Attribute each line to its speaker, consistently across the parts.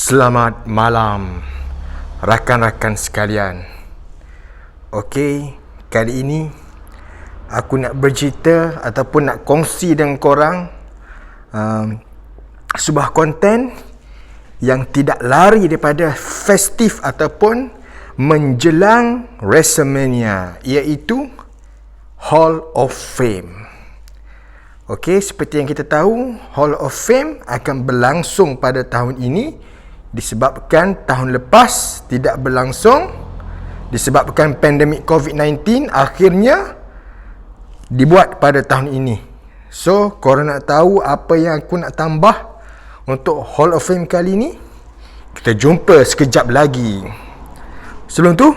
Speaker 1: Selamat malam rakan-rakan sekalian. Okey, kali ini aku nak bercerita ataupun nak kongsi dengan korang sebuah konten yang tidak lari daripada festif ataupun menjelang WrestleMania, iaitu Hall of Fame. Okey, seperti yang kita tahu, Hall of Fame akan berlangsung pada tahun ini disebabkan tahun lepas tidak berlangsung disebabkan pandemik COVID-19, akhirnya dibuat pada tahun ini. So, korang nak tahu apa yang aku nak tambah untuk Hall of Fame kali ni? Kita jumpa sekejap lagi. Sebelum tu,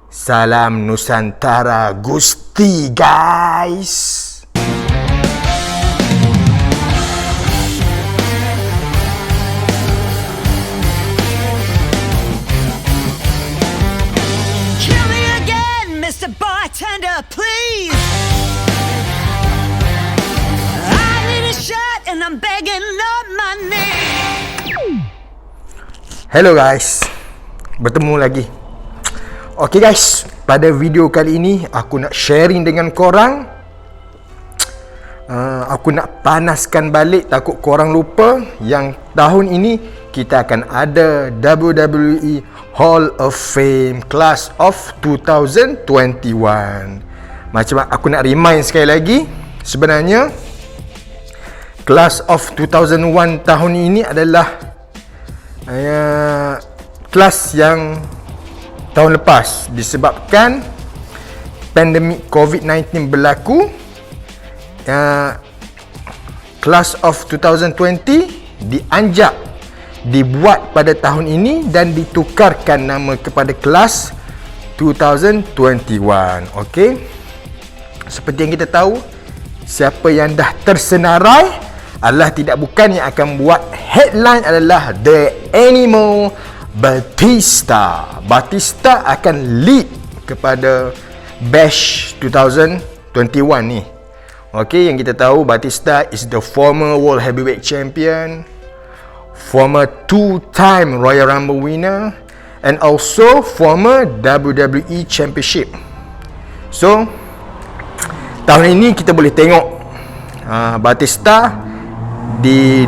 Speaker 1: salam Nusantara Gusti, guys.
Speaker 2: Bartender, please. I need a shot and I'm begging on my knee.
Speaker 1: Hello guys, bertemu lagi. Okay guys, pada video kali ini aku nak sharing dengan korang. Aku nak panaskan balik, takut korang lupa yang tahun ini kita akan ada WWE Hall of Fame Class of 2021. Macam aku nak remind sekali lagi, sebenarnya Class of 2001 tahun ini adalah kelas yang tahun lepas disebabkan pandemik COVID-19 berlaku. Class of 2020 dibuat pada tahun ini dan ditukarkan nama kepada Class 2021. Okey, seperti yang kita tahu, siapa yang dah tersenarai adalah tidak bukan yang akan buat headline adalah The Animal Batista. Batista akan lead kepada Bash 2021 ni. Okey, yang kita tahu, Batista is the former World Heavyweight Champion, former 2-time Royal Rumble winner, and also former WWE Championship. So, tahun ini kita boleh tengok Batista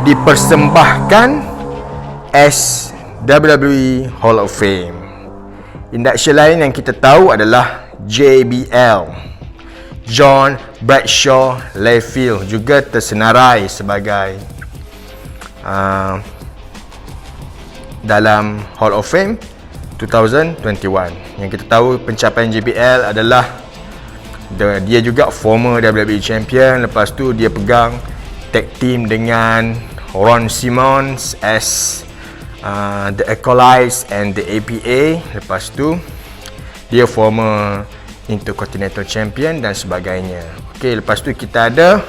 Speaker 1: dipersembahkan as WWE Hall of Fame. Induction lain yang kita tahu adalah JBL, John Bradshaw Layfield, juga tersenarai sebagai dalam Hall of Fame 2021. Yang kita tahu pencapaian JBL adalah dia juga former WWE Champion. Lepas tu dia pegang tag team dengan Ron Simmons as The Acolytes and The APA. Lepas tu dia former Intercontinental Champion dan sebagainya. Okey, lepas tu kita ada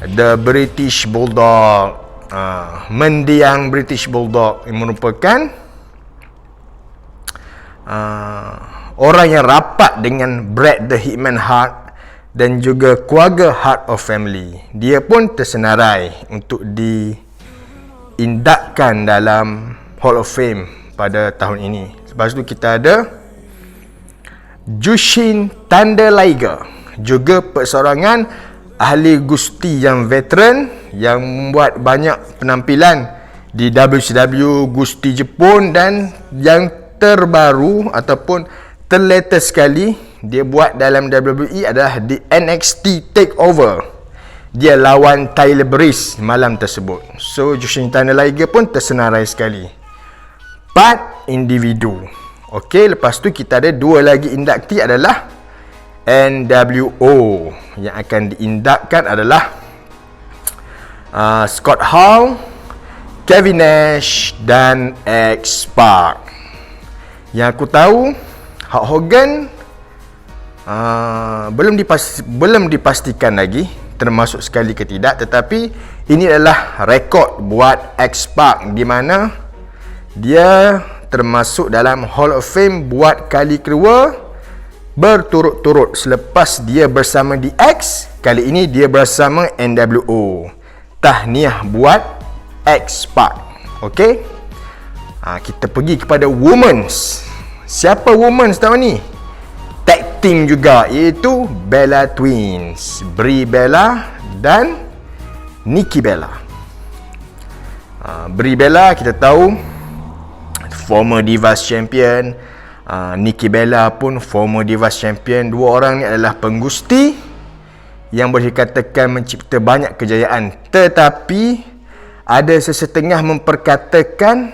Speaker 1: The British Bulldog, mendiang British Bulldog, yang merupakan orang yang rapat dengan Bret the Hitman Hart dan juga keluarga Hart of Family. Dia pun tersenarai untuk diindakkan dalam Hall of Fame pada tahun ini. Lepas tu kita ada Jushin Thunder Liger, juga perseorangan ahli gusti yang veteran yang membuat banyak penampilan di WCW, Gusti Jepun, dan yang terbaru ataupun terlatest sekali dia buat dalam WWE adalah di NXT Takeover. Dia lawan Tyler Breeze malam tersebut. So Jushin Thunder Liger pun tersenarai sekali. 4 individu. Okey, lepas tu kita ada 2 lagi inductee adalah NWO. Yang akan diindakkan adalah Scott Hall, Kevin Nash dan X-Pac. Yang aku tahu, Hulk Hogan belum dipastikan lagi termasuk sekali ke tidak, tetapi ini adalah rekod buat X-Pac di mana dia termasuk dalam Hall of Fame buat kali kedua berturut-turut. Selepas dia bersama DX, kali ini dia bersama NWO. Tahniah buat X-Pac. Okey. Kita pergi kepada women's. Siapa women's tahun ni? Tag team juga, iaitu Bella Twins, Brie Bella dan Nikki Bella. Brie Bella kita tahu former Divas Champion, Nikki Bella pun former Divas Champion. Dua orang ni adalah penggusti yang boleh dikatakan mencipta banyak kejayaan, tetapi ada sesetengah memperkatakan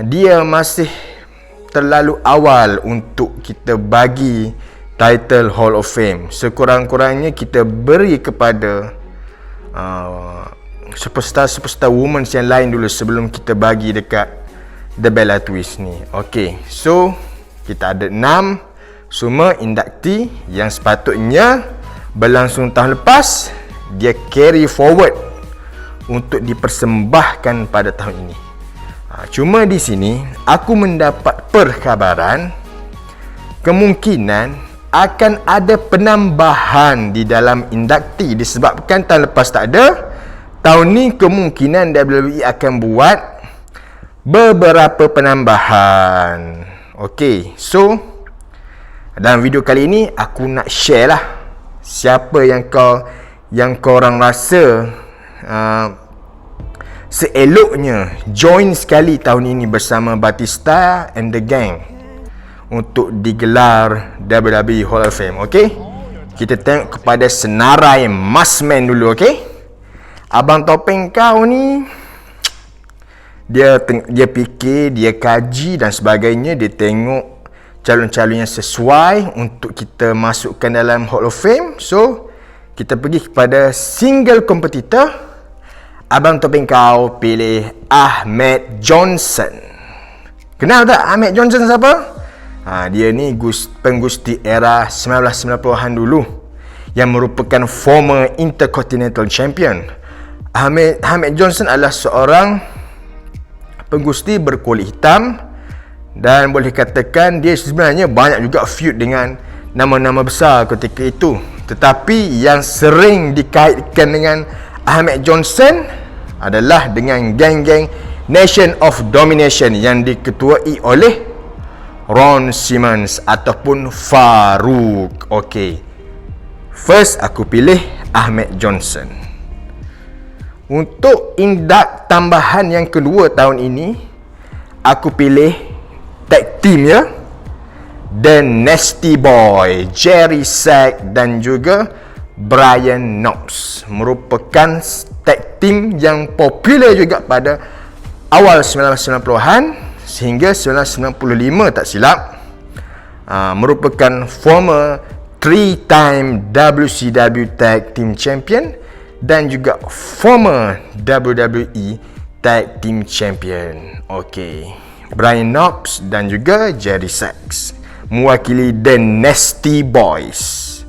Speaker 1: dia masih terlalu awal untuk kita bagi title Hall of Fame. Sekurang-kurangnya kita beri kepada superstar women yang lain dulu sebelum kita bagi dekat The Bella Twins ni. Okay, so kita ada 6 semua inductee yang sepatutnya berlangsung tahun lepas, dia carry forward untuk dipersembahkan pada tahun ini. Cuma di sini aku mendapat perkhabaran kemungkinan akan ada penambahan di dalam inductee disebabkan tahun lepas tak ada. Tahun ni kemungkinan WWE akan buat beberapa penambahan. Okey, so dalam video kali ini aku nak share lah siapa yang korang rasa seeloknya join sekali tahun ini bersama Batista and the gang untuk digelar WWE Hall of Fame. Okey, kita tengok kepada senarai Massman dulu. Okey, abang topeng kau ni dia fikir, dia kaji dan sebagainya, dia tengok calon-calon yang sesuai untuk kita masukkan dalam Hall of Fame. So kita pergi kepada single competitor. Abang topeng kau pilih Ahmed Johnson. Kenal tak Ahmed Johnson siapa? Dia ni penggusti era 1990-an dulu yang merupakan former Intercontinental Champion. Ahmed Johnson adalah seorang penggusti berkulit hitam dan boleh katakan dia sebenarnya banyak juga feud dengan nama-nama besar ketika itu. Tetapi yang sering dikaitkan dengan Ahmed Johnson adalah dengan geng-geng Nation of Domination yang diketuai oleh Ron Simmons ataupun Farouk. Okey, first aku pilih Ahmed Johnson. Untuk induct tambahan yang kedua tahun ini, aku pilih tag team ya, The Nasty Boy, Jerry Sack dan juga Brian Knox. Merupakan tag team yang popular juga pada awal 1990-an sehingga 1995 tak silap. Merupakan former 3-time WCW Tag Team Champion dan juga former WWE Tag Team Champion. Okey, Brian Knox dan juga Jerry Sachs mewakili The Nasty Boys.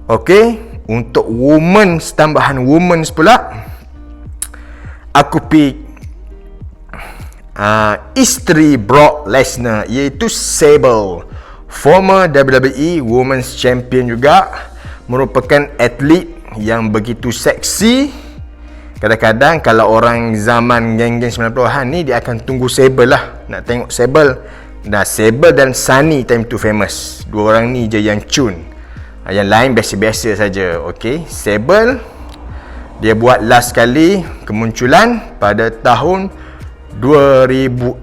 Speaker 1: Okey, untuk women's, tambahan women's pula, aku pick isteri Brock Lesnar, iaitu Sable, former WWE Women's Champion juga, merupakan atlet yang begitu seksi. Kadang-kadang kalau orang zaman geng-geng 90-an ni, dia akan tunggu Sable lah, nak tengok Sable. Nah, Sable dan Sunny time tu famous. Dua orang ni je yang cun. Yang lain biasa-biasa saja. Okey, Sable dia buat last kali kemunculan pada tahun 2004.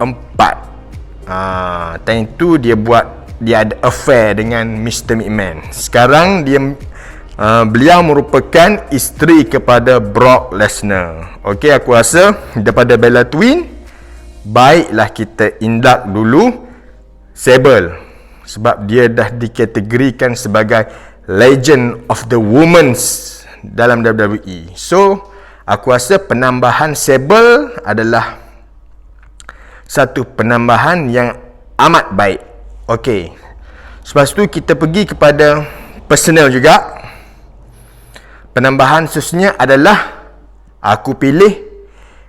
Speaker 1: Time tu dia ada affair dengan Mr. McMahon. Sekarang beliau merupakan isteri kepada Brock Lesnar. Okey, aku rasa daripada Bella Twin, baiklah kita induct dulu Sable sebab dia dah dikategorikan sebagai Legend of the Women's dalam WWE. So, aku rasa penambahan Sable adalah satu penambahan yang amat baik. Okey, selepas tu kita pergi kepada personal juga. Penambahan seterusnya adalah aku pilih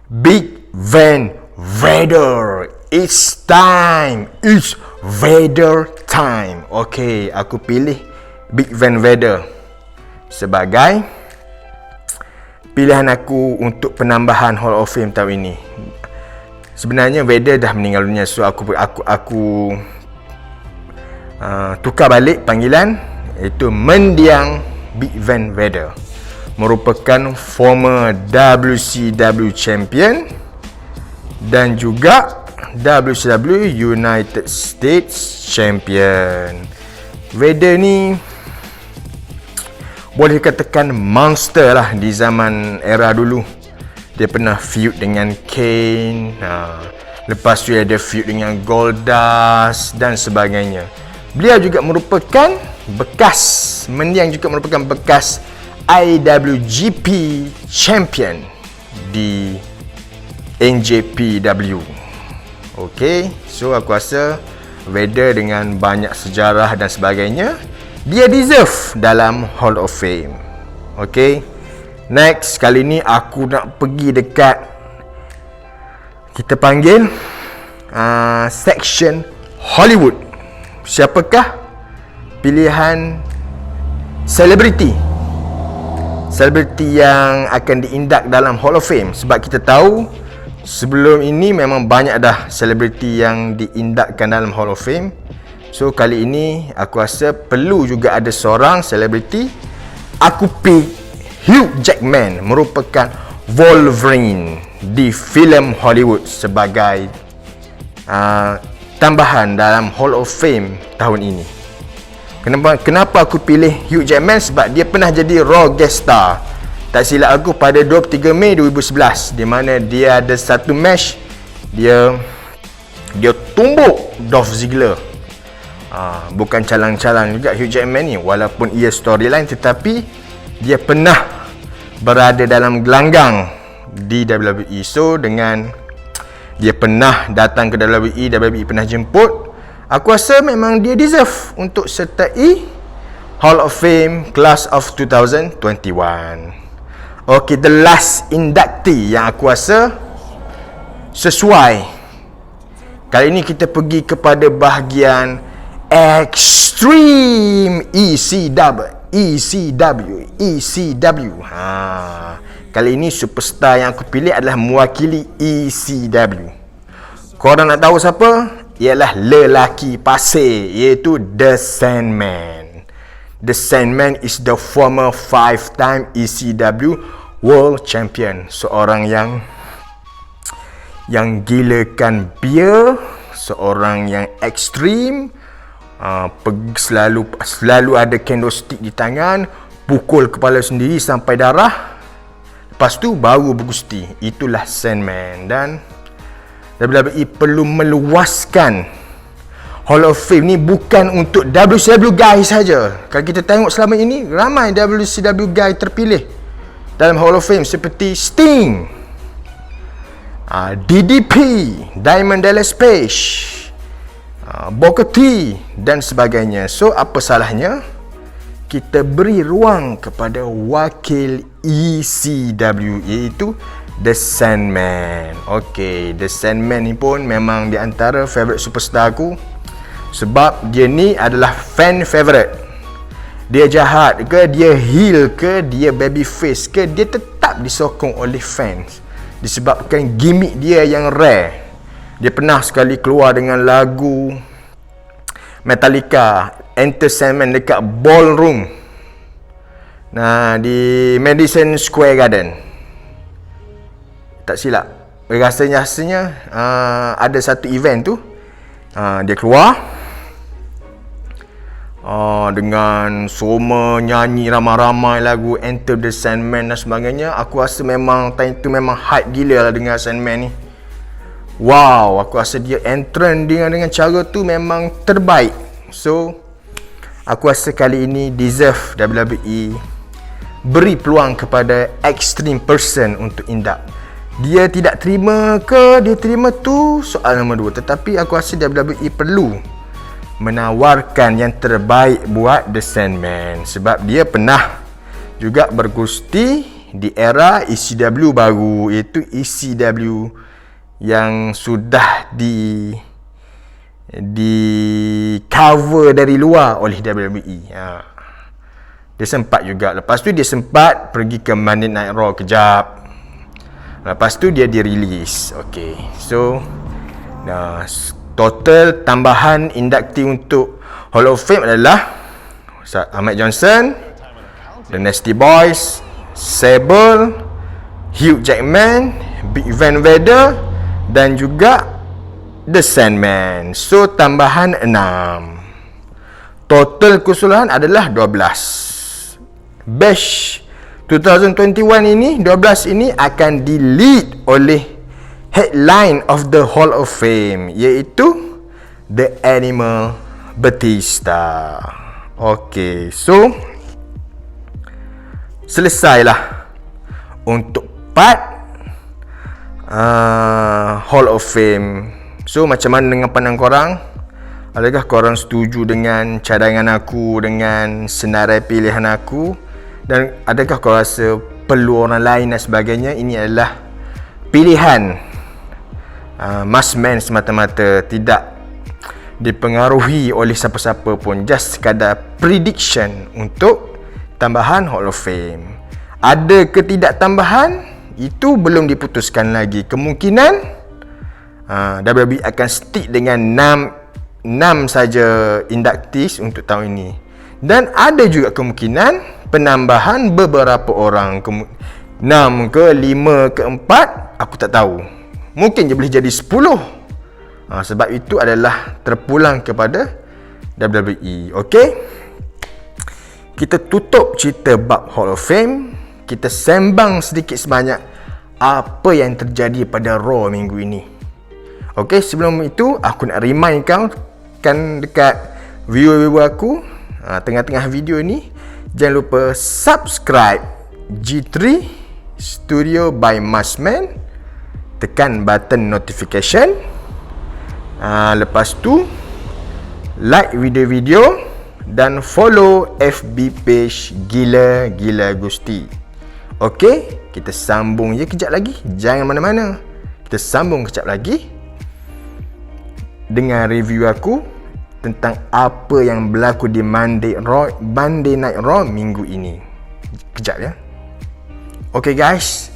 Speaker 1: Big Van Vader. It's time. It's Vader time. Okey, aku pilih Big Van Vader sebagai pilihan aku untuk penambahan Hall of Fame tahun ini. Sebenarnya Vader dah meninggal dunia, so aku tukar balik panggilan, iaitu Mendiang Big Van Vader. Merupakan former WCW champion dan juga WCW United States champion. Vader ni boleh katakan monster lah di zaman era dulu. Dia pernah feud dengan Kane, lepas tu ada feud dengan Goldust dan sebagainya. Beliau juga merupakan Mendiang juga merupakan bekas IWGP champion di NJPW. Okay, so aku rasa Vader dengan banyak sejarah dan sebagainya, dia deserve dalam Hall of Fame. Okay, next, kali ni aku nak pergi dekat, kita panggil section Hollywood. Siapakah pilihan selebriti yang akan diindak dalam Hall of Fame? Sebab kita tahu sebelum ini memang banyak dah selebriti yang diindakkan dalam Hall of Fame. So kali ini aku rasa perlu juga ada seorang selebriti. Aku pick Hugh Jackman, merupakan Wolverine di filem Hollywood, sebagai tambahan dalam Hall of Fame tahun ini. Kenapa aku pilih Hugh Jackman? Sebab dia pernah jadi Raw guest star, tak silap aku, pada 23 Mei 2011, di mana dia ada satu match dia tumbuk Dolph Ziggler. Bukan calang-calang juga Hugh Jackman ni, walaupun ia storyline, tetapi dia pernah berada dalam gelanggang di WWE. So dengan dia pernah datang ke WWE pernah jemput, aku rasa memang dia deserve untuk sertai Hall of Fame Class of 2021. Okay, the last inductee yang aku rasa sesuai. Kali ni kita pergi kepada bahagian Extreme ECW. Kali ini superstar yang aku pilih adalah mewakili ECW. Korang nak tahu siapa? Ialah lelaki pasir, iaitu The Sandman. The Sandman is the former 5-time ECW World Champion. Seorang yang gilakan beer, seorang yang ekstrim, selalu ada candlestick di tangan, pukul kepala sendiri sampai darah, lepas tu baru bergusti. Itulah Sandman. Dan WWE perlu meluaskan Hall of Fame ni bukan untuk WCW guys saja. Kalau kita tengok selama ini, ramai WCW guys terpilih dalam Hall of Fame, seperti Sting, DDP, Diamond Dallas Page, Booker T dan sebagainya. So apa salahnya kita beri ruang kepada wakil ECW, iaitu The Sandman. Okay, The Sandman ni pun memang di antara favourite superstar aku, sebab dia ni adalah fan favourite. Dia jahat ke, dia heel ke, dia baby face ke, dia tetap disokong oleh fans disebabkan gimmick dia yang rare. Dia pernah sekali keluar dengan lagu Metallica, Enter Sandman, dekat ballroom di Madison Square Garden, tak silap. Rasanya ada satu event tu, dia keluar dengan semua nyanyi ramai-ramai lagu Enter the Sandman dan sebagainya. Aku rasa memang time tu memang hype gila lah dengan Sandman ni. Wow, aku rasa dia entrance dengan cara tu memang terbaik. So aku rasa kali ini deserve WWE beri peluang kepada extreme person untuk indak. Dia tidak terima ke dia terima, tu soal nombor 2. Tetapi aku rasa WWE perlu menawarkan yang terbaik buat The Sandman, sebab dia pernah juga bergusti di era ECW baru, iaitu ECW yang sudah di cover dari luar oleh WWE. Dia sempat juga. Lepas tu dia sempat pergi ke Monday Night Raw kejap. Lepas tu dia dirilis. Okay, so total tambahan inductee untuk Hall of Fame adalah Ahmed Johnson, The Nasty Boys, Sable, Hugh Jackman, Big Van Vader dan juga The Sandman. So tambahan 6. Total keseluruhan adalah 12. Bash 2021 ini, 12 ini akan di-lead oleh headline of the Hall of Fame, iaitu The Animal Batista. Okay, so selesailah untuk part Hall of Fame. So macam mana dengan pandangan korang? Adakah korang setuju dengan cadangan aku, dengan senarai pilihan aku? Dan adakah kau rasa perlu orang lain dan sebagainya? Ini adalah pilihan Masman semata-mata, tidak dipengaruhi oleh siapa-siapa pun. Just sekadar prediction untuk tambahan Hall of Fame. Ada ke tidak tambahan? Itu belum diputuskan lagi. Kemungkinan WWE akan stick dengan 6 saja inductees untuk tahun ini. Dan ada juga kemungkinan penambahan beberapa orang, 6 ke 5 ke 4, aku tak tahu. Mungkin dia boleh jadi 10. Sebab itu adalah terpulang kepada WWE. Okay, kita tutup cerita bab Hall of Fame. Kita sembang sedikit sebanyak apa yang terjadi pada Raw minggu ini. Okay, sebelum itu aku nak remind kau kan dekat viewer aku, tengah-tengah video ni, jangan lupa subscribe G3 Studio by Masman. Tekan button notification. Lepas tu like video-video dan follow FB page Gila Gusti. Okey, kita sambung je kejap lagi. Jangan mana-mana. Kita sambung kejap lagi dengan review aku tentang apa yang berlaku di Monday Night Raw minggu ini. Kejap ya. Okay guys,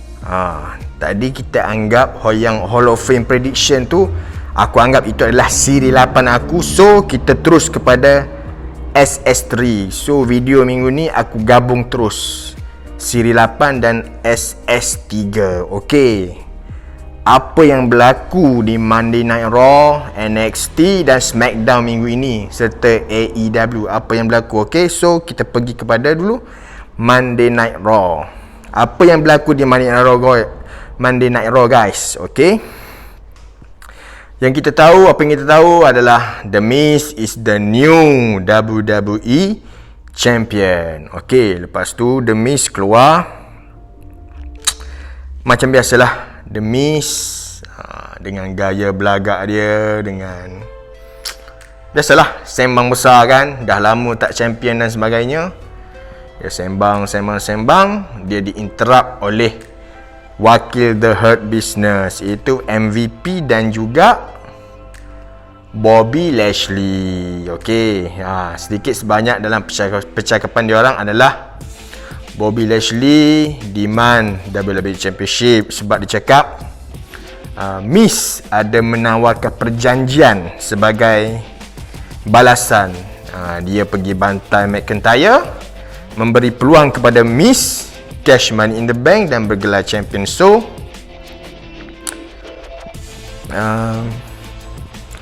Speaker 1: tadi kita anggap yang Hall of Fame prediction tu, aku anggap itu adalah siri 8 aku. So kita terus kepada SS3. So video minggu ni aku gabung terus siri 8 dan SS3. Okay, apa yang berlaku di Monday Night Raw, NXT dan SmackDown minggu ini serta AEW, apa yang berlaku. Okay, so kita pergi kepada dulu Monday Night Raw. Apa yang berlaku di Monday Night Raw guys. Okay, apa yang kita tahu adalah The Miz is the new WWE Champion. Okay, lepas tu The Miz keluar. Macam biasalah, The Miz dengan gaya belagak dia, dengan biasalah sembang besar kan, dah lama tak champion dan sebagainya. Dia sembang, dia diinterrupt oleh wakil The Hurt Business, iaitu MVP dan juga Bobby Lashley. Okey, sedikit sebanyak dalam percakapan diorang adalah Bobby Lashley demand WWE Championship sebab dia cakap Miz ada menawarkan perjanjian sebagai balasan. Dia pergi bantai McIntyre, memberi peluang kepada Miz cash Money in the Bank dan bergelar champion. So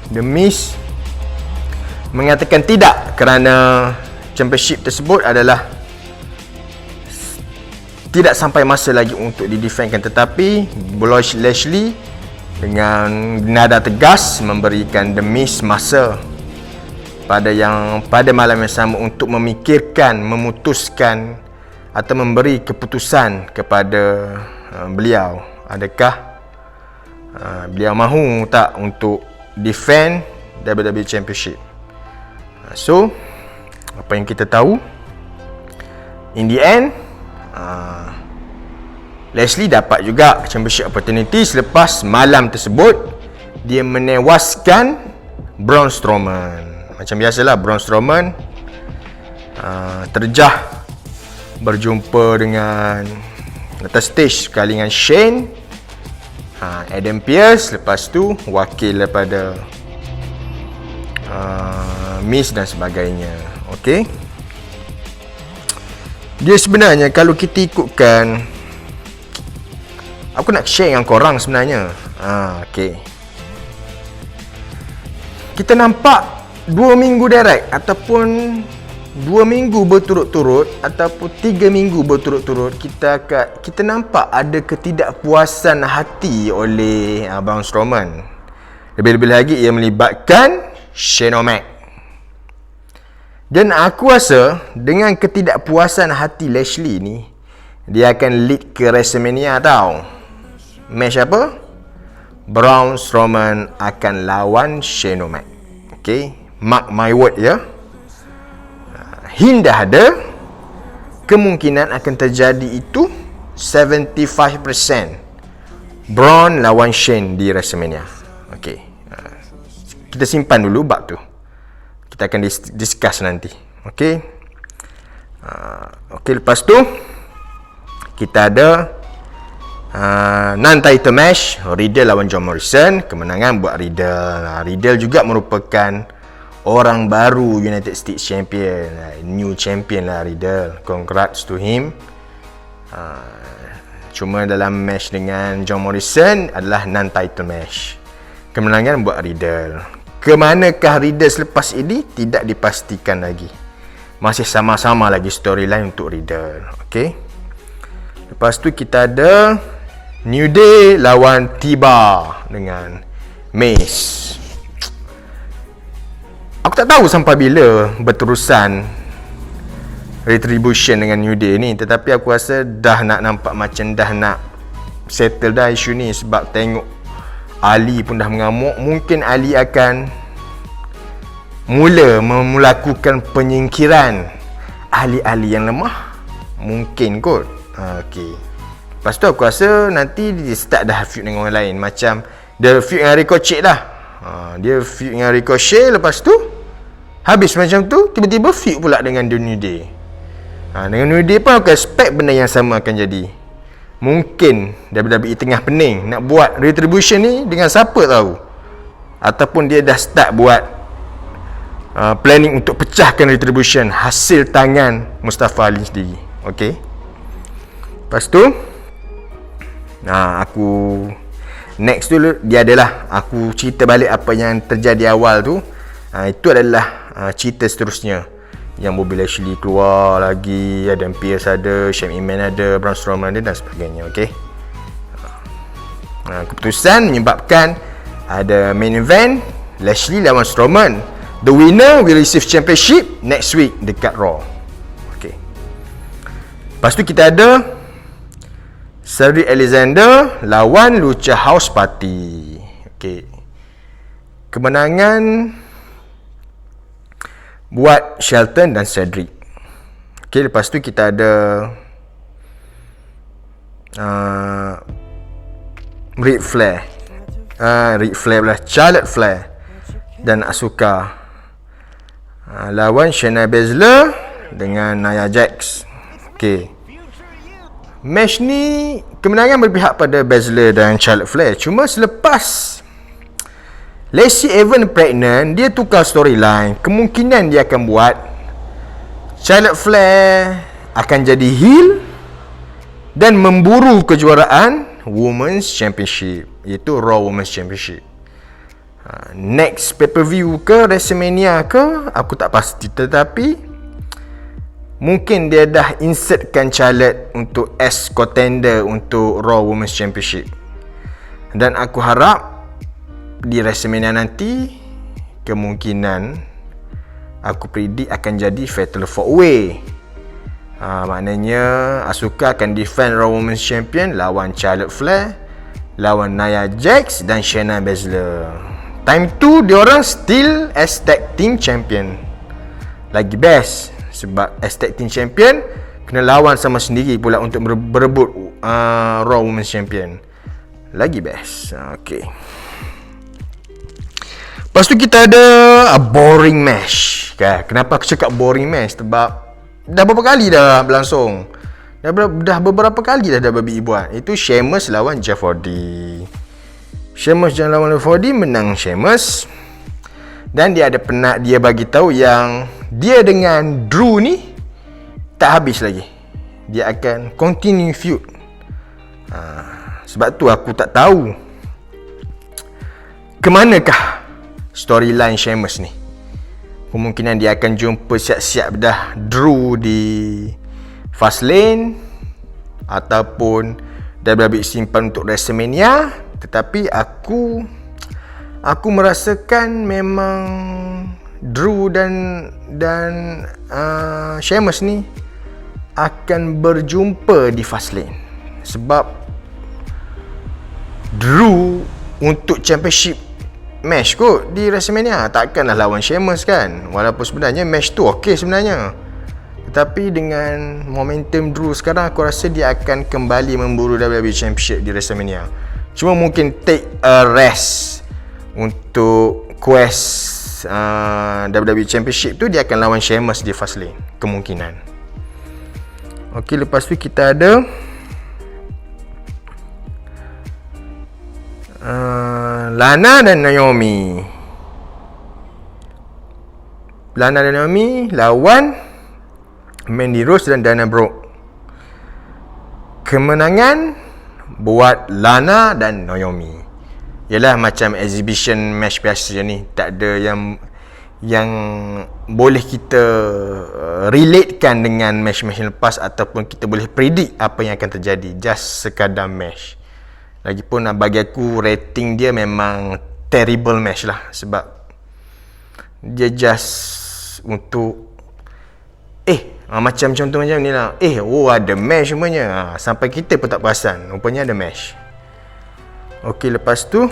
Speaker 1: The Miz mengatakan tidak, kerana championship tersebut adalah tidak sampai masa lagi untuk didefendkan. Tetapi Lashley dengan nada tegas memberikan The Miz masa pada malam yang sama untuk memikirkan, memutuskan atau memberi keputusan kepada beliau. Adakah beliau mahu tak untuk defend WWE Championship. So apa yang kita tahu, in the end Lashley dapat juga championship opportunity selepas malam tersebut dia menewaskan Braun Strowman. Macam biasalah, Braun Strowman terjah berjumpa dengan atas stage sekali dengan Shane, Adam Pearce, lepas tu wakil daripada Miz dan sebagainya. Okey. Dia sebenarnya kalau kita ikutkan, aku nak share dengan korang sebenarnya. Okey. Kita nampak 2 minggu direct ataupun 2 minggu berturut-turut ataupun 3 minggu berturut-turut kita nampak ada ketidakpuasan hati oleh Braun Strowman. Lebih-lebih lagi ia melibatkan Shane O'Mac. Dan aku rasa dengan ketidakpuasan hati Lashley ni, dia akan lead ke WrestleMania tau. Match apa? Braun Strowman akan lawan Shane O'Mac. Okay, mark my word ya. Hint dah ada, kemungkinan akan terjadi itu 75% Braun lawan Shane di WrestleMania. Okay, kita simpan dulu bab tu, kita akan discuss nanti. Okay, lepas tu kita ada non-title match, Riddle lawan John Morrison. Kemenangan buat Riddle. Riddle juga merupakan orang baru United States Champion, new champion lah Riddle. Congrats to him. Cuma dalam match dengan John Morrison adalah non-title match. Kemenangan buat Riddle. Kemanakah Riddle selepas ini tidak dipastikan lagi. Masih sama-sama lagi storyline untuk Riddle. Okay. Lepas tu kita ada New Day lawan T-Bar dengan Mace. Aku tak tahu sampai bila berterusan Retribution dengan New Day ni, tetapi aku rasa dah nak nampak macam dah nak settle dah isu ni. Sebab tengok Ali pun dah mengamuk. Mungkin Ali akan melakukan penyingkiran ahli-ahli yang lemah. Mungkin kot. Okay. Lepas tu aku rasa nanti dia start dah feud dengan orang lain. Macam dia feud dengan Ricochet lah. Dia feud dengan Ricochet, lepas tu habis macam tu, tiba-tiba feud pula dengan The New Day. Dengan New Day pun aku expect benda yang sama akan jadi. Mungkin WWE tengah pening nak buat Retribution ni dengan siapa tahu. Ataupun dia dah start buat planning untuk pecahkan Retribution hasil tangan Mustafa Ali sendiri. Okay. Lepas tu aku next dulu dia adalah aku cerita balik apa yang terjadi awal tu. Itu adalah cerita seterusnya yang Bobby Lashley keluar lagi, Adam Pearce ada, Shane McMahon ada, Braun Strowman ada dan sebagainya. Okay. Keputusan menyebabkan ada main event Lashley lawan Strowman. The winner will receive championship next week dekat Raw. Okay. Lepas tu kita ada Cedric Alexander lawan Lucha House Party. Okay. Kemenangan buat Shelton dan Cedric. Okay, lepas tu kita ada Ric Flair. Ric Flair pula, Charlotte Flair dan Asuka lawan Shayna Baszler dengan Nia Jax. Okay. Match ni kemenangan berpihak pada Baszler dan Charlotte Flair. Cuma selepas Lacey Evans pregnant, dia tukar storyline. Kemungkinan dia akan buat Charlotte Flair akan jadi heel dan memburu kejuaraan Women's Championship, iaitu Raw Women's Championship. Next pay-per-view ke WrestleMania ke, aku tak pasti, tetapi mungkin dia dah insertkan Charlotte untuk as contender untuk Raw Women's Championship. Dan aku harap di WrestleMania nanti kemungkinan aku predict akan jadi Fatal 4-way. Maknanya Asuka akan defend Raw Women's Champion lawan Charlotte Flair, lawan Nia Jax dan Shayna Baszler. Time tu diorang still as tag team champion. Lagi best sebab as tag team champion kena lawan sama sendiri pula untuk berebut Raw Women's Champion. Lagi best. Okay. Lepas tu kita ada a boring match. Kenapa aku cakap boring match? Sebab dah beberapa kali dah berlangsung. Dah beberapa kali dah WWE buat. Itu Sheamus lawan Jeff Hardy. Sheamus lawan Jeff Hardy, menang Sheamus. Dan dia bagi tahu yang dia dengan Drew ni tak habis lagi. Dia akan continue feud. Sebab tu aku tak tahu ke manakah storyline Sheamus ni. Kemungkinan dia akan jumpa siap-siap dah Drew di Fastlane ataupun WWE simpan untuk WrestleMania. Tetapi aku merasakan memang Drew dan Sheamus ni akan berjumpa di Fastlane. Sebab Drew untuk championship match kot di WrestleMania, takkanlah lawan Sheamus kan. Walaupun sebenarnya match tu okey sebenarnya, tetapi dengan momentum Drew sekarang, aku rasa dia akan kembali memburu WWE Championship di WrestleMania. Cuma mungkin take a rest untuk quest WWE Championship tu. Dia akan lawan Sheamus di Fastlane, kemungkinan. Okey, lepas tu kita ada Lana dan Naomi. Lana dan Naomi lawan Mandy Rose dan Dana Brooke. Kemenangan buat Lana dan Naomi. Yalah, macam exhibition match biasa ni. Tak ada yang boleh kita relatekan dengan match-match yang lepas, ataupun kita boleh predict apa yang akan terjadi. Just sekadar match. Lagipun bagi aku rating dia memang terrible match lah. Sebab dia just untuk macam contoh macam ni lah. Ada match semuanya. Sampai kita pun tak perasan rupanya ada match. Okey, lepas tu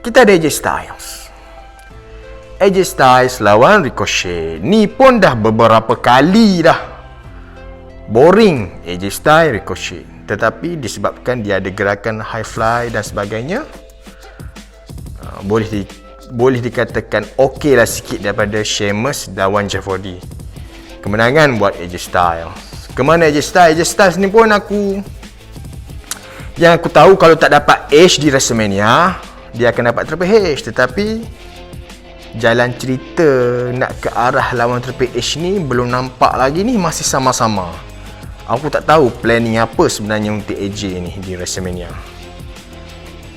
Speaker 1: kita ada AJ Styles. AJ Styles lawan Ricochet. Ni pun dah beberapa kali dah boring AJ Styles Ricochet. Tetapi disebabkan dia ada gerakan high fly dan sebagainya, boleh dikatakan okey lah sikit daripada Sheamus lawan Jeff Hardy. Kemenangan buat AJ Styles. Kemana AJ Styles? AJ Styles ni pun aku tahu kalau tak dapat H di WrestleMania, dia akan dapat Triple H. Tetapi jalan cerita nak ke arah lawan Triple H ni belum nampak lagi ni, masih sama-sama. Aku tak tahu planning apa sebenarnya untuk AJ ni di WrestleMania.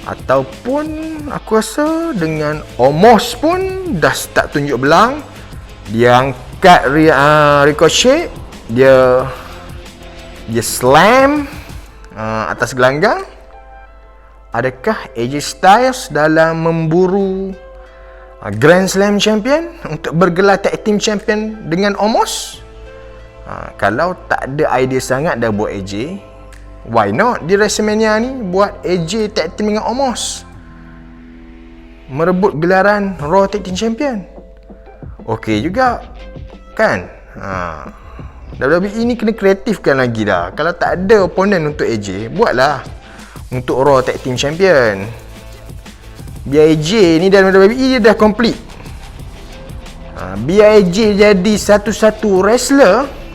Speaker 1: Ataupun aku rasa dengan Omos pun dah start tunjuk belang. Dia angkat Ricochet, dia slam atas gelanggang. Adakah AJ Styles dalam memburu Grand Slam Champion untuk bergelar Tag Team Champion dengan Omos? Kalau tak ada idea sangat dah buat AJ, why not di WrestleMania ni buat AJ Tag Team dengan Omos, merebut gelaran Raw Tag Team Champion? Okey juga kan. WWE ni kena kreatifkan lagi dah. Kalau tak ada opponent untuk AJ, buatlah untuk Raw Tag Team Champion. Biar AJ ni dalam WWE dia dah complete. Biar AJ jadi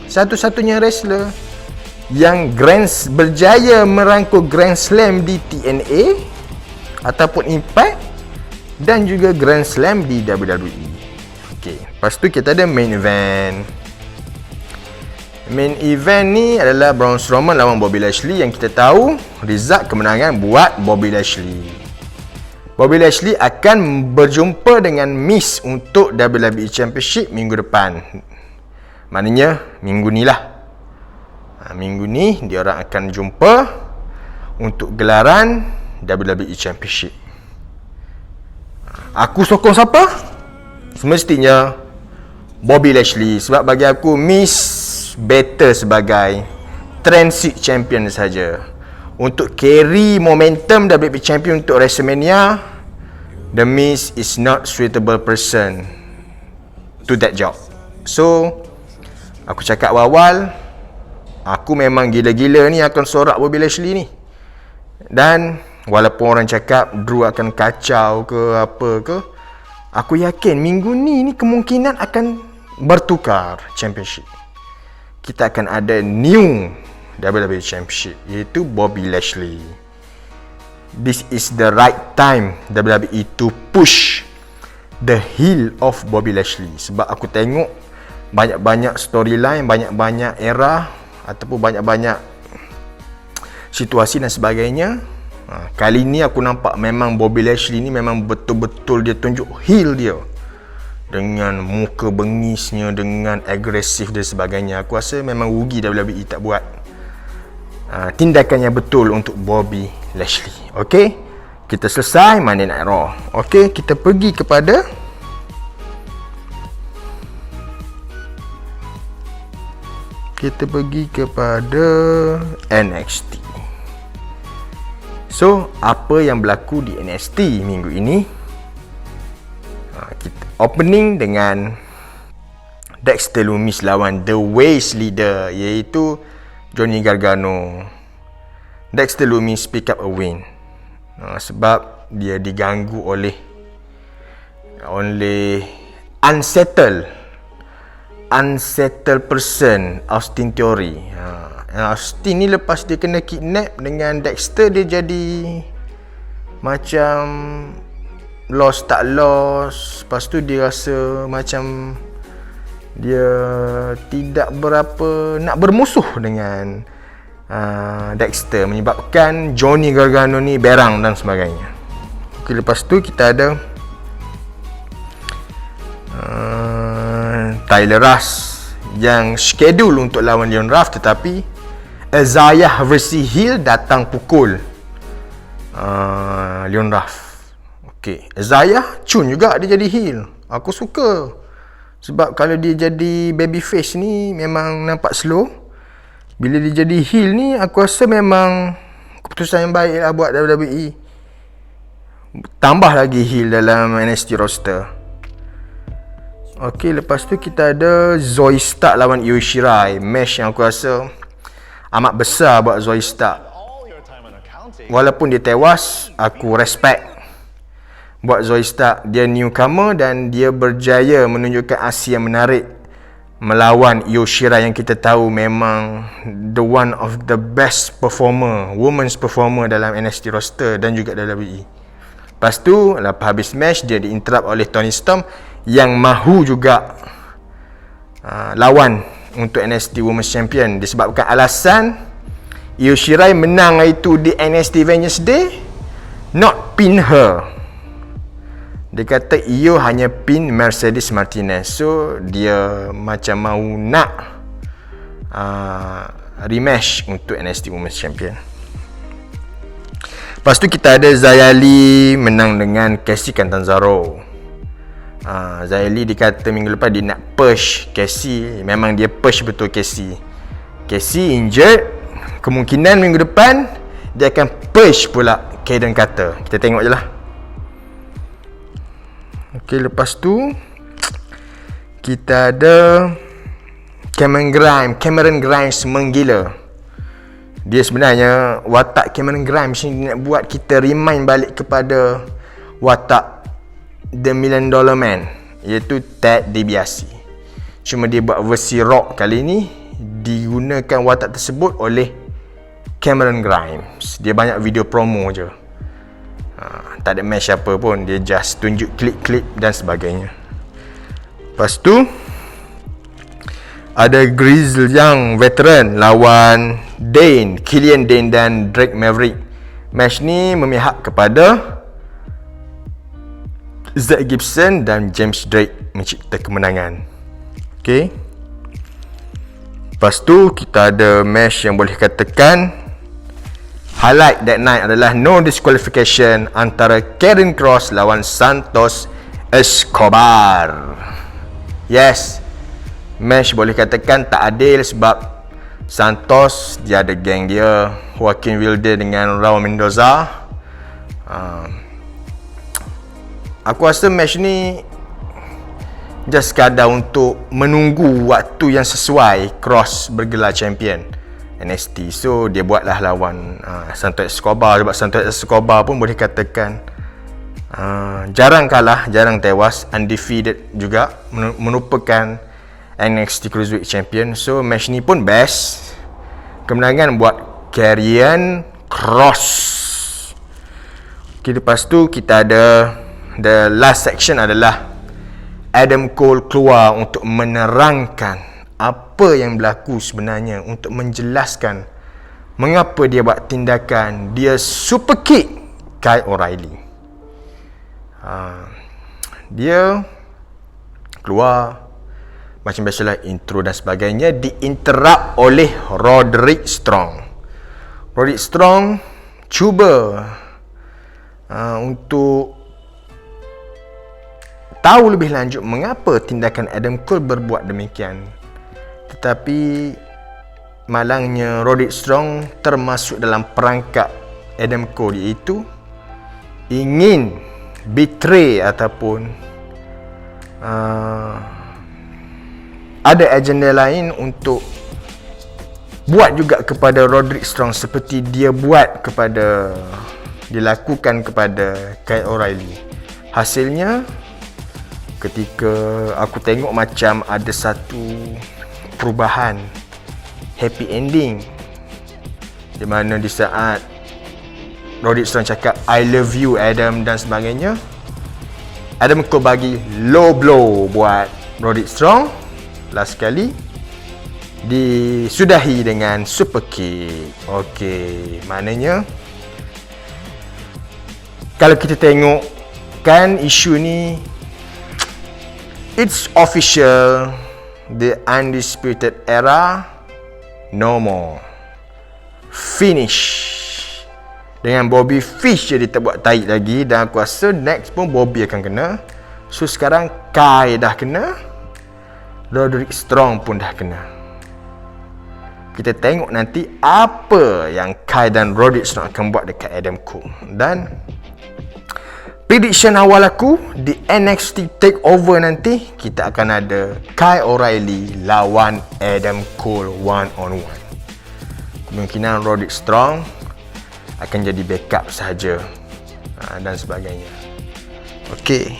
Speaker 1: satu-satunya wrestler yang berjaya merangkul Grand Slam di TNA ataupun Impact, dan juga Grand Slam di WWE. Okey, lepas tu kita ada main event. Main event ni adalah Braun Strowman lawan Bobby Lashley, yang kita tahu result kemenangan buat Bobby Lashley. Bobby Lashley akan berjumpa dengan Miz untuk WWE Championship minggu depan. Maknanya minggu ni lah. Minggu ni dia orang akan jumpa untuk gelaran WWE Championship. Aku sokong siapa? Semestinya Bobby Lashley. Sebab bagi aku Miz better sebagai transit champion saja. Untuk carry momentum WWE Champion untuk WrestleMania, The Miz is not suitable person to that job. So aku cakap awal, aku memang gila-gila ni akan sorak Bobby Lashley ni. Dan walaupun orang cakap Drew akan kacau ke apa ke, aku yakin minggu ni kemungkinan akan bertukar championship. Kita akan ada new WWE Championship, iaitu Bobby Lashley. This is the right time WWE to push the heel of Bobby Lashley. Sebab aku tengok banyak-banyak storyline, banyak-banyak era ataupun banyak-banyak situasi dan sebagainya. Kali ni aku nampak memang Bobby Lashley ni memang betul-betul dia tunjuk heel dia, dengan muka bengisnya, dengan agresif dan sebagainya. Aku rasa memang rugi WWE tak buat tindakan yang betul untuk Bobby Lashley. Okey, kita selesai Monday Night Raw. Okey, kita pergi kepada NXT. So, apa yang berlaku di NXT minggu ini? Kita opening dengan Dexter Lumis lawan The Ways Leader, iaitu Johnny Gargano. Dexter Lumis pick up a win sebab dia diganggu oleh unsettled person, Austin Theory. Austin ni lepas dia kena kidnap dengan Dexter, dia jadi macam lost tak lost. Lepas tu dia rasa macam dia tidak berapa nak bermusuh dengan Dexter, menyebabkan Johnny Gargano ni berang dan sebagainya. Okay, lepas tu kita ada Tyler Rush yang schedule untuk lawan Leon Ruff, tetapi Isaiah versi Hill datang pukul Leon Ruff. Okay, Isaiah cun juga dia jadi heel. Aku suka, sebab kalau dia jadi babyface ni memang nampak slow. Bila dia jadi heel ni, aku rasa memang keputusan yang baik lah buat WWE. Tambah lagi heel dalam NXT roster. Okey, lepas tu kita ada Zoey Stark lawan Io Shirai. Match yang aku rasa amat besar buat Zoey Stark. Walaupun dia tewas, aku respect buat Zoey Stark. Dia newcomer dan dia berjaya menunjukkan aksi yang menarik melawan Io Shirai yang kita tahu memang the one of the best performer, women's performer dalam NXT roster dan juga WWE. Lepas tu, lepas habis match, dia diinterrupt oleh Toni Storm yang mahu juga lawan untuk NXT Women's Champion, disebabkan alasan Io Shirai menang itu di NXT Vengeance Day, not pin her. Dia kata Io hanya pin Mercedes Martinez. So dia macam mahu nak rematch untuk NXT Women's Champion. Lepas tu kita ada Xia Li menang dengan Cassie Catanzaro. Xia Li dikata minggu lepas dia nak push Cassie. Memang dia push betul Cassie. Cassie injured, kemungkinan minggu depan dia akan push pula Kaden Carter. Kita tengok je lah. Okey, lepas tu kita ada Cameron Grimes menggila. Dia sebenarnya, watak Cameron Grimes ni nak buat kita remind balik kepada watak The $1 Million Man, iaitu Ted DiBiase. Cuma dia buat versi rock kali ni, digunakan watak tersebut oleh Cameron Grimes. Dia banyak video promo je, tak ada match apa pun, dia just tunjuk klip-klip dan sebagainya. Lepas tu ada Grizzle Young veteran lawan Killian Dane dan Drake Maverick. Match ni memihak kepada Zack Gibson dan James Drake mencipta kemenangan. Okay, lepas tu kita ada match yang boleh katakan highlight that night adalah no disqualification antara Karrion Kross lawan Santos Escobar. Yes, match boleh katakan tak adil sebab Santos dia ada geng dia, Joaquin Wilde dengan Raul Mendoza. Aku rasa match ni just sekadar untuk menunggu waktu yang sesuai Kross bergelar champion NXT. So dia buatlah lawan Santos Escobar, sebab Santos Escobar pun boleh katakan jarang kalah, jarang tewas, undefeated juga, merupakan NXT Cruiserweight Champion. So match ni pun best. Kemenangan buat Karrion Kross. Okay, lepas tu kita ada the last section adalah Adam Cole keluar untuk menerangkan apa yang berlaku sebenarnya, untuk menjelaskan mengapa dia buat tindakan dia super kick Kyle O'Reilly. Dia keluar macam biasalah, intro dan sebagainya, diinterrupt oleh Roderick Strong. Roderick Strong cuba untuk tahu lebih lanjut mengapa tindakan Adam Cole berbuat demikian. Tetapi malangnya Roderick Strong termasuk dalam perangkap Adam Cole, iaitu ingin betray ataupun ada agenda lain untuk buat juga kepada Roderick Strong seperti dia buat kepada, dilakukan kepada Kyle O'Reilly. Hasilnya ketika aku tengok macam ada satu perubahan, happy ending, di mana di saat Roderick Strong cakap I love you Adam dan sebagainya, Adam Cole bagi low blow buat Roderick Strong. Last sekali disudahi dengan super kick. Okey, maknanya kalau kita tengok kan isu ni, it's official, the undisputed era no more, finish. Dengan Bobby Fish jadi tak buat taik lagi, dan aku rasa next pun Bobby akan kena. So sekarang Kai dah kena, Roderick Strong pun dah kena. Kita tengok nanti apa yang Kai dan Roderick Strong akan buat dekat Adam Cole. Dan prediction awal aku di NXT TakeOver nanti, kita akan ada Kyle O'Reilly lawan Adam Cole one on one. Kemungkinan Roderick Strong akan jadi backup sahaja dan sebagainya. Okey,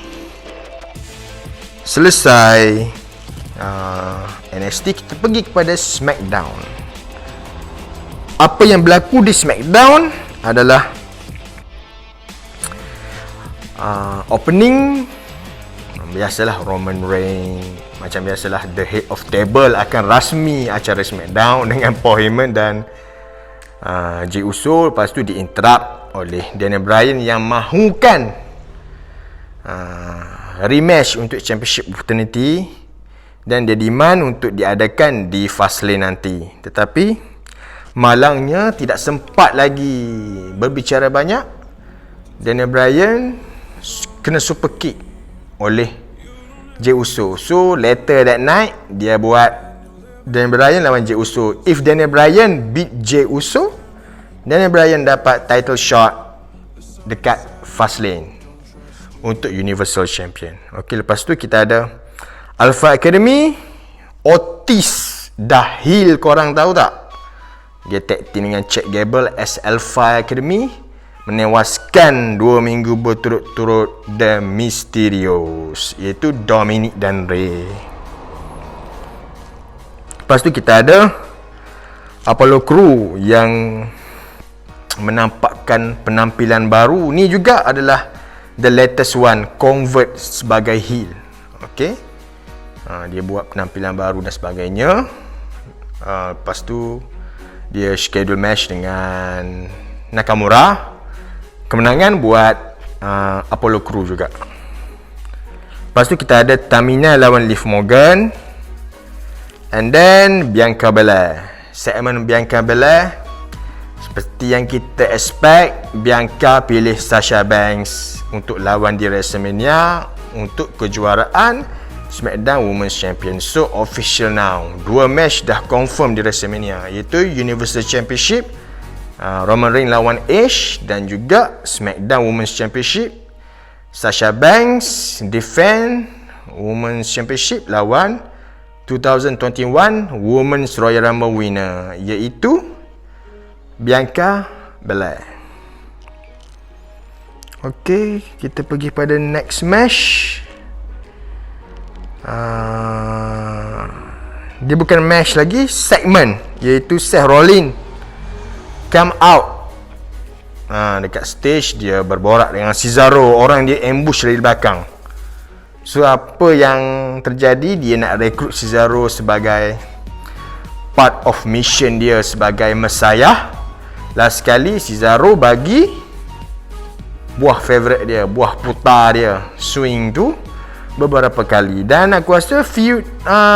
Speaker 1: selesai NXT, kita pergi kepada SmackDown. Apa yang berlaku di SmackDown adalah opening, biasalah Roman Reigns, macam biasalah the head of table akan rasmi acara SmackDown dengan Paul Heyman dan Jey Uso. Lepas tu diinterrupt oleh Daniel Bryan yang mahukan rematch untuk Championship opportunity, dan dia demand untuk diadakan di Fastlane nanti. Tetapi malangnya tidak sempat lagi berbicara banyak. Daniel Bryan kena super kick oleh Jey Uso. So later that night dia buat Daniel Bryan lawan Jey Uso. If Daniel Bryan beat Jey Uso, Daniel Bryan dapat title shot dekat Fastlane untuk Universal Champion. Okey, lepas tu kita ada Alpha Academy. Otis dah heel, korang tahu tak? Dia tag team dengan Chad Gable as Alpha Academy, menewaskan 2 minggu berturut-turut The Mysterios, iaitu Dominic dan Rey. Lepas tu kita ada Apollo Crew yang menampakkan penampilan baru. Ni juga adalah the latest one, convert sebagai heel. Okay, dia buat penampilan baru dan sebagainya. Lepas tu dia schedule match dengan Nakamura. Kemenangan buat Apollo Crew juga. Lepas tu kita ada Tamina lawan Liv Morgan. And then Bianca Belair. Segmen Bianca Belair, seperti yang kita expect, Bianca pilih Sasha Banks untuk lawan di WrestleMania untuk kejuaraan SmackDown Women's Champion. So official now, 2 match dah confirm di WrestleMania, iaitu Universal Championship, Roman Reigns lawan Edge, dan juga SmackDown Women's Championship, Sasha Banks defend Women's Championship lawan 2021 Women's Royal Rumble winner, iaitu Bianca Belair. Okey, kita pergi pada next match. dia bukan match lagi, segment, iaitu Seth Rollins come out. Dekat stage dia berborak dengan Cesaro, orang dia ambush dari belakang. So apa yang terjadi, dia nak rekrut Cesaro sebagai part of mission dia sebagai Messiah. Last sekali Cesaro bagi buah favourite dia, buah putar dia, swing tu beberapa kali. Dan aku rasa feud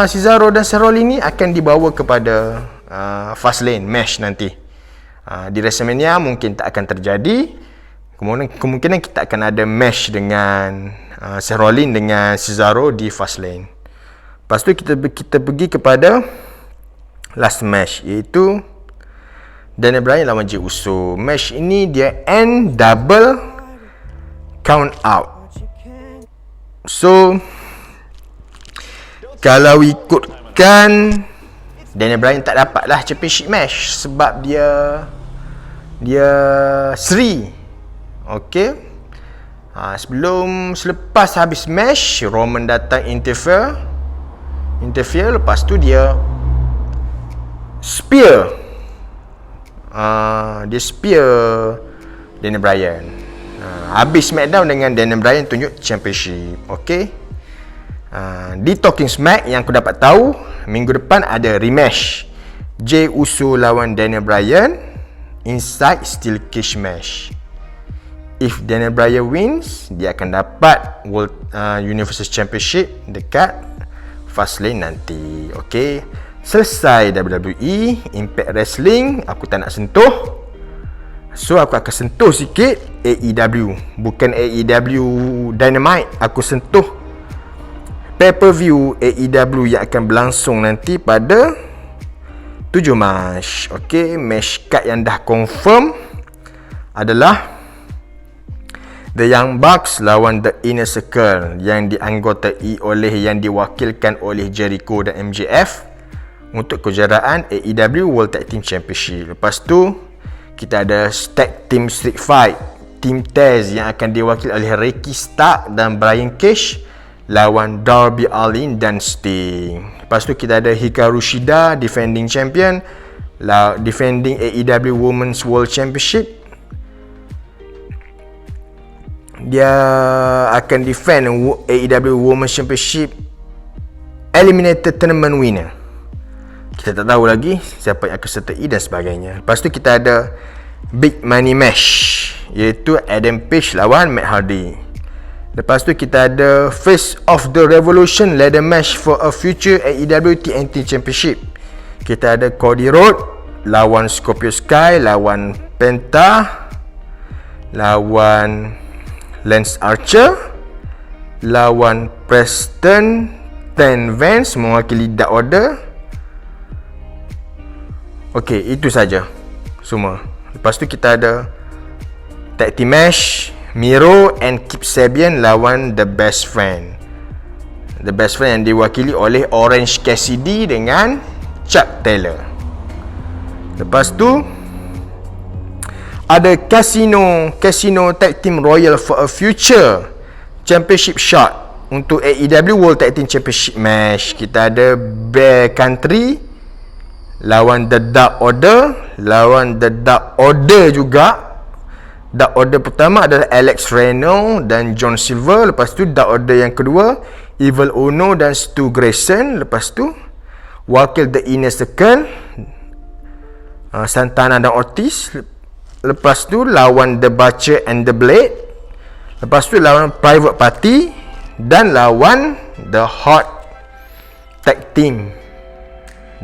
Speaker 1: Cesaro dan Seth Rollins ni akan dibawa kepada Fastlane match nanti. Di WrestleMania mungkin tak akan terjadi. Kemungkinan kita akan ada match dengan Seth Rollins dengan Cesaro di Fastlane. Lepas tu kita pergi kepada last match, iaitu Daniel Bryan lawan Jey Uso. Match ini dia end double count out. So kalau ikutkan, Daniel Bryan tak dapatlah championship match sebab dia seri. Okey. Selepas habis match, Roman datang interfere, lepas tu dia spear. Dia spear Daniel Bryan. Habis SmackDown dengan Daniel Bryan tunjuk championship. Okey. Di Talking Smack yang aku dapat tahu, minggu depan ada rematch Jey Uso lawan Daniel Bryan inside Steel Cage match. If Daniel Bryan wins, dia akan dapat World Universal Championship dekat Fastlane nanti. Okey. Selesai WWE, Impact Wrestling aku tak nak sentuh. So aku akan sentuh sikit AEW. Bukan AEW Dynamite, aku sentuh pay-per-view AEW yang akan berlangsung nanti pada 7 Mac. Okey, match card yang dah confirm adalah The Young Bucks lawan The Inner Circle yang yang diwakilkan oleh Jericho dan MJF untuk kejuaraan AEW World Tag Team Championship. Lepas tu kita ada Tag Team Street Fight, Team Taz yang akan diwakili oleh Ricky Stark dan Brian Cage lawan Darby Allin dan Sting. Lepas tu kita ada Hikaru Shida, defending champion, defending AEW Women's World Championship. Dia akan defend AEW Women's Championship Eliminator Tournament winner. Kita tak tahu lagi siapa yang akan sertai dan sebagainya. Lepas tu kita ada Big Money Match, iaitu Adam Page lawan Matt Hardy. Lepas tu kita ada Face of the Revolution ladder match for a future AEW TNT Championship. Kita ada Cody Rhodes lawan Scorpio Sky, lawan Penta, lawan Lance Archer, lawan Preston Vance mewakili Dark Order. Okey, itu saja semua. Lepas tu kita ada tag team match Miro and Kip Sabian lawan The Best Friend. The Best Friend yang diwakili oleh Orange Cassidy dengan Chuck Taylor. Lepas tu ada Casino Tag Team Royal for a future championship shot untuk AEW World Tag Team Championship match. Kita ada Bear Country lawan The Dark Order juga. Dark Order pertama adalah Alex Reynolds dan John Silver. Lepas tu Dark Order yang kedua Evil Uno dan Stu Grayson. Lepas tu wakil The Inner Circle Santana dan Ortiz. Lepas tu lawan The Butcher and The Blade. Lepas tu lawan Private Party dan lawan The Hot Tag Team,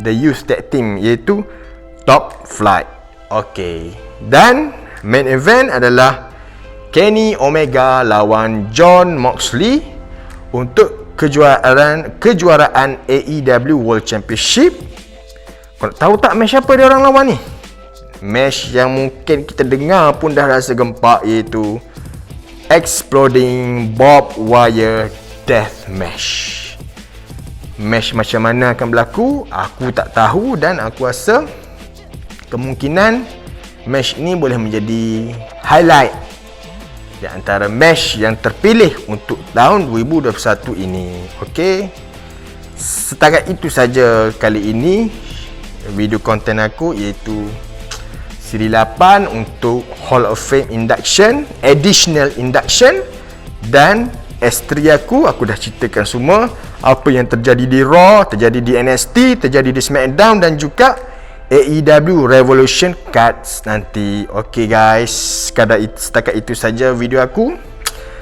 Speaker 1: The Youth Tag Team, iaitu Top Flight. Okey. Dan main event adalah Kenny Omega lawan Jon Moxley untuk kejuaraan AEW World Championship. Kau tahu tak match apa dia orang lawan ni? Match yang mungkin kita dengar pun dah rasa gempak, iaitu Exploding Barbed Wire Death Match. Match macam mana akan berlaku, aku tak tahu, dan aku rasa kemungkinan match ini boleh menjadi highlight di antara match yang terpilih untuk tahun 2021 ini. Okey. Setakat itu saja kali ini video konten aku, iaitu siri 8 untuk Hall of Fame induction, additional induction, dan S3 aku dah ceritakan semua apa yang terjadi di Raw, terjadi di NXT, terjadi di SmackDown dan juga AEW Revolution Cards nanti. Okay guys, setakat itu saja video aku,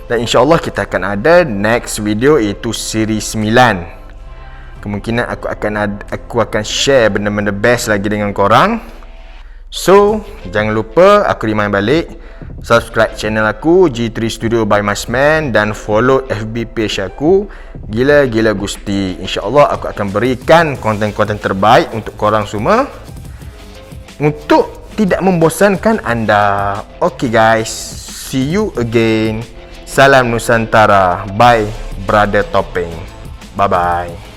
Speaker 1: dan insyaAllah kita akan ada next video, iaitu siri 9. Kemungkinan aku akan share benda-benda best lagi dengan korang. So, jangan lupa aku remind balik, subscribe channel aku G3 Studio by Masman, dan follow FB page aku Gila-Gila Gusti. InsyaAllah aku akan berikan konten-konten terbaik untuk korang semua, untuk tidak membosankan anda. Okay guys, see you again. Salam Nusantara. Bye Brother Topeng. Bye bye.